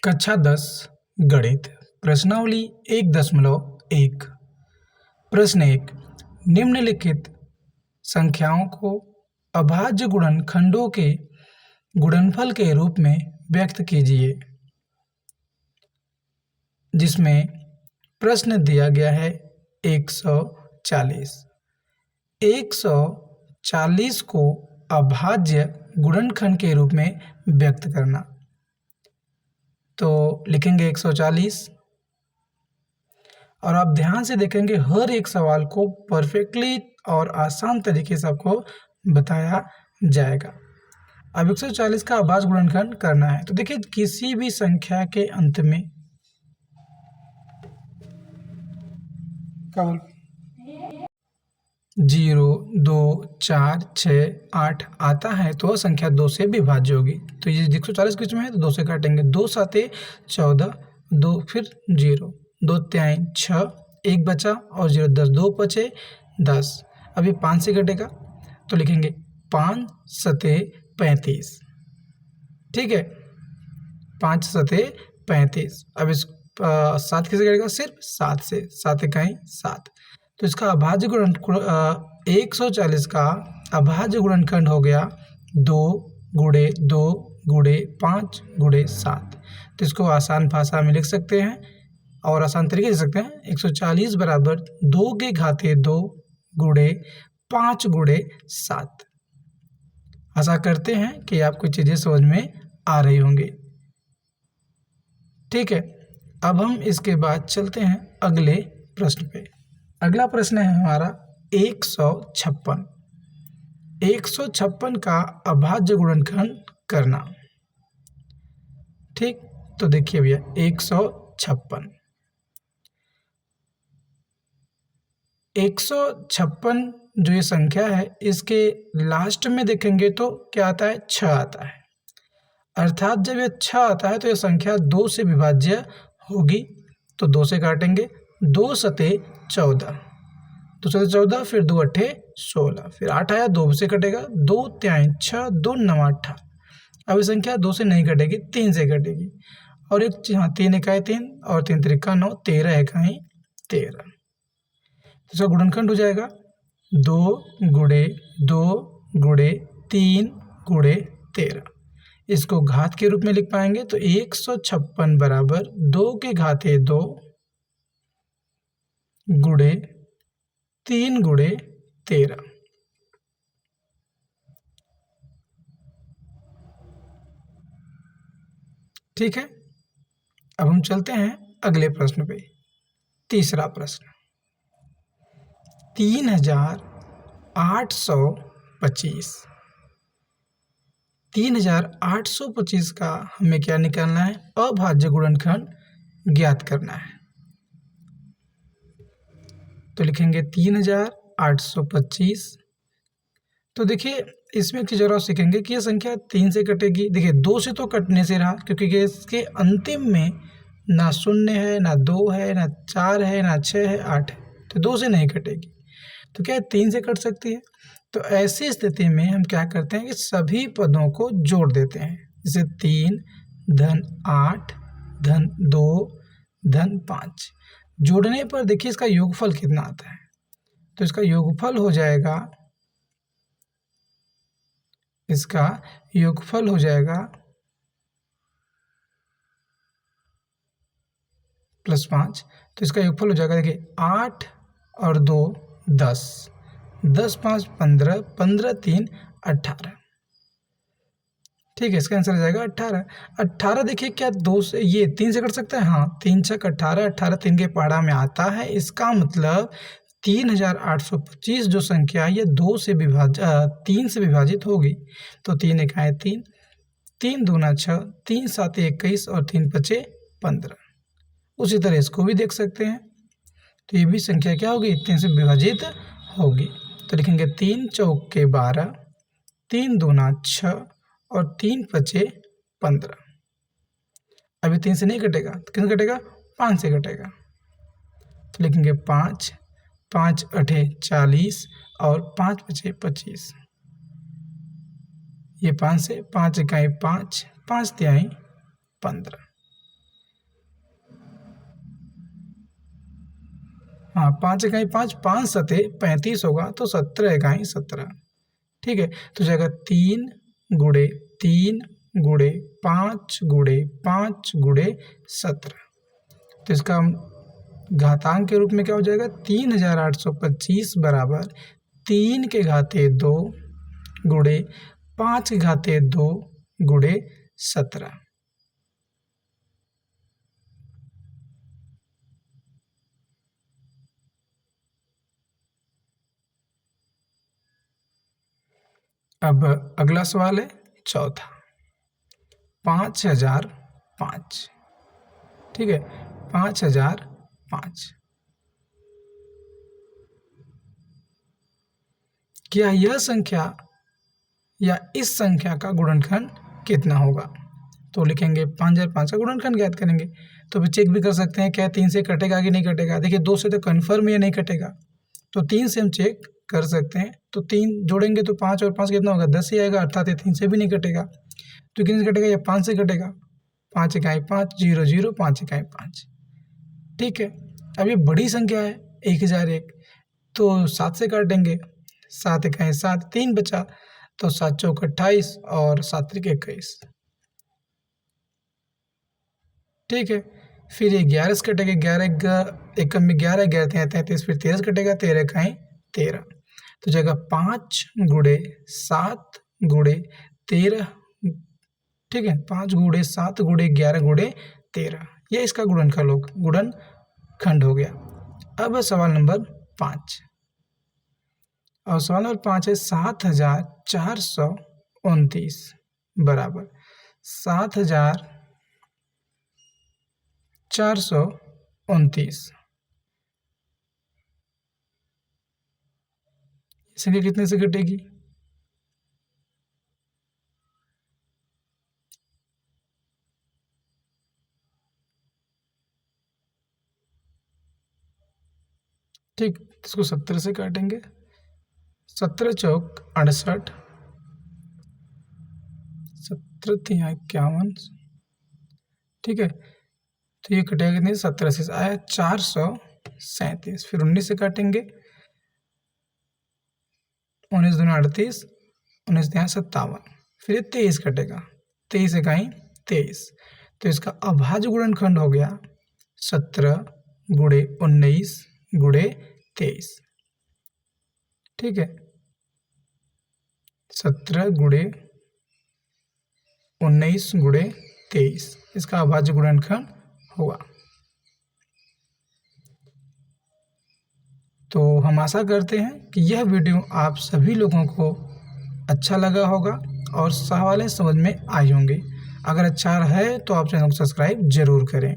कक्षा 10 गणित प्रश्नावली 1.1। प्रश्न 1, निम्नलिखित संख्याओं को अभाज्य गुणनखंडों के गुणनफल के रूप में व्यक्त कीजिए। जिसमें प्रश्न दिया गया है 140। 140 को अभाज्य गुणनखंड के रूप में व्यक्त करना। तो लिखेंगे 140 और आप ध्यान से देखेंगे हर एक सवाल को परफेक्टली और आसान तरीके से आपको बताया जाएगा। अब 140 का अभाज्य गुणनखंड करना है। तो देखिए किसी भी संख्या के अंत में 0, 2, 4, 6, 8 आता है तो वह संख्या 2 से विभाज्य होगी। तो ये 140 के बीच में है तो 2 से काटेंगे। 2 साते 14, 2 फिर 0, 2 तिहाई 6, 1 बचा और 0 10, 2 बचे 10। अब ये 5 से कटेगा तो लिखेंगे 5 सते 35। ठीक है, 5 सते 35। अब इस 7 किससे कटेगा? सिर्फ 7 से। 7 इकाई 7। तो इसका अभाज्य गुणन 140 का अभाज्य गुणनखंड हो गया 2 गुणे 2 गुणे 5 गुणे 7। तो इसको आसान भाषा में लिख सकते हैं और आसान तरीके से लिख सकते हैं। 140 बराबर 2 के घाते 2 गुणे 5 गुणे 7। आशा करते हैं कि आपको चीज़ें समझ में आ रही होंगी। ठीक है, अब हम इसके बाद चलते हैं अगले प्रश्न पे। अगला प्रश्न है हमारा 156। 156 का अभाज्य गुणनखंड करना। ठीक, तो देखिए भैया 156 जो ये संख्या है इसके लास्ट में देखेंगे तो क्या आता है? 6 आता है। अर्थात जब ये 6 आता है तो ये संख्या 2 से विभाज्य होगी। तो 2 से काटेंगे। 2 सते 14, 2 सते 14 फिर 2 अट्ठे 16 फिर 8 आया 2 से कटेगा। 2 तिहाई 6, 2 9 18। अब ये संख्या 2 से नहीं कटेगी, 3 से कटेगी। और एक 3 इकाई 3 और 3 त्रिका 9, 13 इकाई 13। तो इसका गुणनखंड हो जाएगा 2 गुणे 2 गुणे 3 गुणे 13। इसको घात के रूप में लिख पाएंगे तो 156 बराबर 2 के घाते 2 गुणे 3 गुणे 13। ठीक है, अब हम चलते हैं अगले प्रश्न पे। तीसरा प्रश्न 3825। 3825 का हमें क्या निकालना है? अभाज्य गुणनखंड ज्ञात करना है। तो लिखेंगे 3825। तो देखिए इसमें एक चीज़ और सीखेंगे कि यह संख्या 3 से कटेगी। देखिए 2 से तो कटने से रहा क्योंकि इसके अंतिम में ना 0 है, ना 2 है, ना 4 है, ना 6 है, 8 है। तो 2 से नहीं कटेगी। तो क्या 3 से कट सकती है? तो ऐसी स्थिति में हम क्या करते हैं कि सभी पदों को जोड़ देते हैं। जैसे 3 धन 8 धन 2 धन 5। जोड़ने पर देखिए इसका योगफल कितना आता है। तो इसका योगफल हो जाएगा +5। तो इसका योगफल हो जाएगा देखिए 8 और 2 10, 10 5 15, 15 3 18। ठीक है, इसका आंसर हो जाएगा 18। 18 देखिए क्या 2 से ये 3 से कट सकता है? हाँ, 3 छक 18, 18 3 के पहाड़ा में आता है। इसका मतलब 3825 जो संख्या है ये 3 से विभाजित होगी। तो 3 इकाई 3, 3 दूना 6, 3 सात 21 और 3 पचे 15। उसी तरह इसको भी देख सकते हैं। तो ये भी संख्या क्या होगी? 3 से विभाजित होगी। तो लिखेंगे 3 चौक के 12, 3 दूना 6 और 3 पचे 15। अभी 3 से नहीं कटेगा तो किससे कटेगा? 5 से कटेगा। तो लिखेंगे 5, 5 अठे 40 और 5 पचे 25। ये 5 से 5 इकाई 5, 5 तिहाई 15। हाँ 5 इकाई 5, 5 सते 35 होगा तो 17 इकाई 17। ठीक है, तो जाएगा 3 गुणे 3 गुणे 5 गुणे 5 गुणे 17। तो इसका घातांक के रूप में क्या हो जाएगा 3825 बराबर 3 के घाते 2 गुणे 5 के घाते 2 गुणे 17। अब अगला सवाल है चौथा, 5005। ठीक है, 5005। क्या यह संख्या या इस संख्या का गुणनखंड कितना होगा? तो लिखेंगे 5005 का गुणनखंड ज्ञात करेंगे। तो भी चेक भी कर सकते हैं क्या 3 से कटेगा कि नहीं कटेगा। देखिए 2 से तो कन्फर्म ये नहीं कटेगा, तो 3 से हम चेक कर सकते हैं। तो 3 जोड़ेंगे तो 5 और 5 कितना होगा 10 ही आएगा, अर्थात 3 से भी नहीं कटेगा। तो कितने से कटेगा, या 5 से कटेगा। 5 इकाई 5 0 0 5 इकाई 5। ठीक है, अब ये बड़ी संख्या है 1001, तो 7 से काटेंगे। 7 इकाई 7, 3 बचा, तो 7 चौक 28 और 7 त्रिक 21। ठीक है, फिर ये 11 से कटेगा। 11 एक में 11 11 33, फिर 13 से कटेगा। 13 इकाई 13, तो जाएगा 5 गुणे 7 गुणे 13। ठीक है, 5 गुणे 7 गुणे 11 गुणे 13, ये इसका गुणनखंड हो गया। अब सवाल नंबर 5, और सवाल नंबर 5 है 7429 बराबर 7429। संख्या कितने से घटेगी? ठीक, इसको 17 से काटेंगे। 17 चौक 68, 17 51। ठीक है, तो ये कटेगा कितने, 17 से आया 437। फिर 19 से काटेंगे। 19 दूनी 38, 19 यहाँ 57। फिर ये 23 कटेगा। 23 इकाई 23, तो इसका अभाज्य गुणनखंड हो गया 17 गुणे 19 गुणे 23। ठीक है, 17 गुणे 19 गुणे 23, इसका अभाज्य गुणनखंड हुआ। तो हम आशा करते हैं कि यह वीडियो आप सभी लोगों को अच्छा लगा होगा और सवालें समझ में आई होंगी। अगर अच्छा है तो आप चैनल को सब्सक्राइब जरूर करें।